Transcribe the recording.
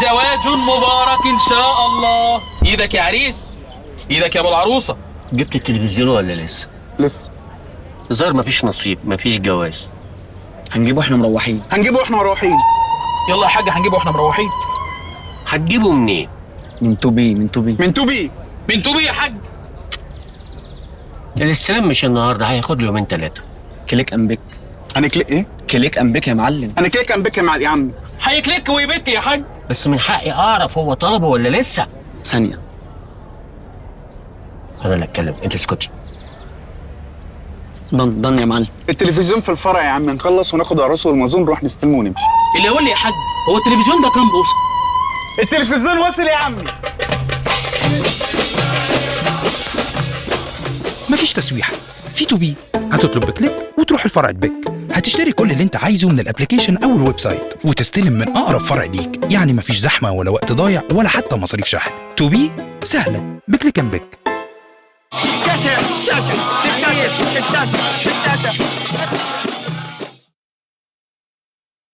زواج مبارك ان شاء الله. ايدك يا عريس، ايدك يا ابو العروسه. جبت التلفزيون ولا لسه؟ لسه. ظهر مفيش نصيب، مفيش جواز. هنجيبه واحنا مروحين. هنجيبه واحنا مروحين. يلا يا حاج هنجيبه واحنا مروحين. هتجيبه منين؟ من توبي. من توبي. من توبي يا حاج. الاستلام مش النهارده، هياخد له يومين 3. كليك امبيك. هنكليك ايه؟ كليك امبيك يا معلم. هنكليك امبيك يا عم. هيكليك ويبك يا حاج. بس من حقي اعرف هو طلبه ولا لسه. ثانيه. انا اللي اتكلم، انت اسكتي. ضن يا معلم. التلفزيون في الفرع يا عم، نخلص وناخد عروسه والمأذون نروح نستلمه ونمشي. اللي يقول لي يا حاج هو التلفزيون ده كام بوصه؟ التلفزيون وصل يا عمي. مفيش تسويح. في توبي هتطلب بكليك وتروح الفرع بك. هتشتري كل اللي انت عايزه من الابليكيشن او الويب سايت وتستلم من اقرب فرع ليك، يعني مفيش زحمه ولا وقت ضايع ولا حتى مصاريف شحن. توبي سهله بكليك ام بك. شاشة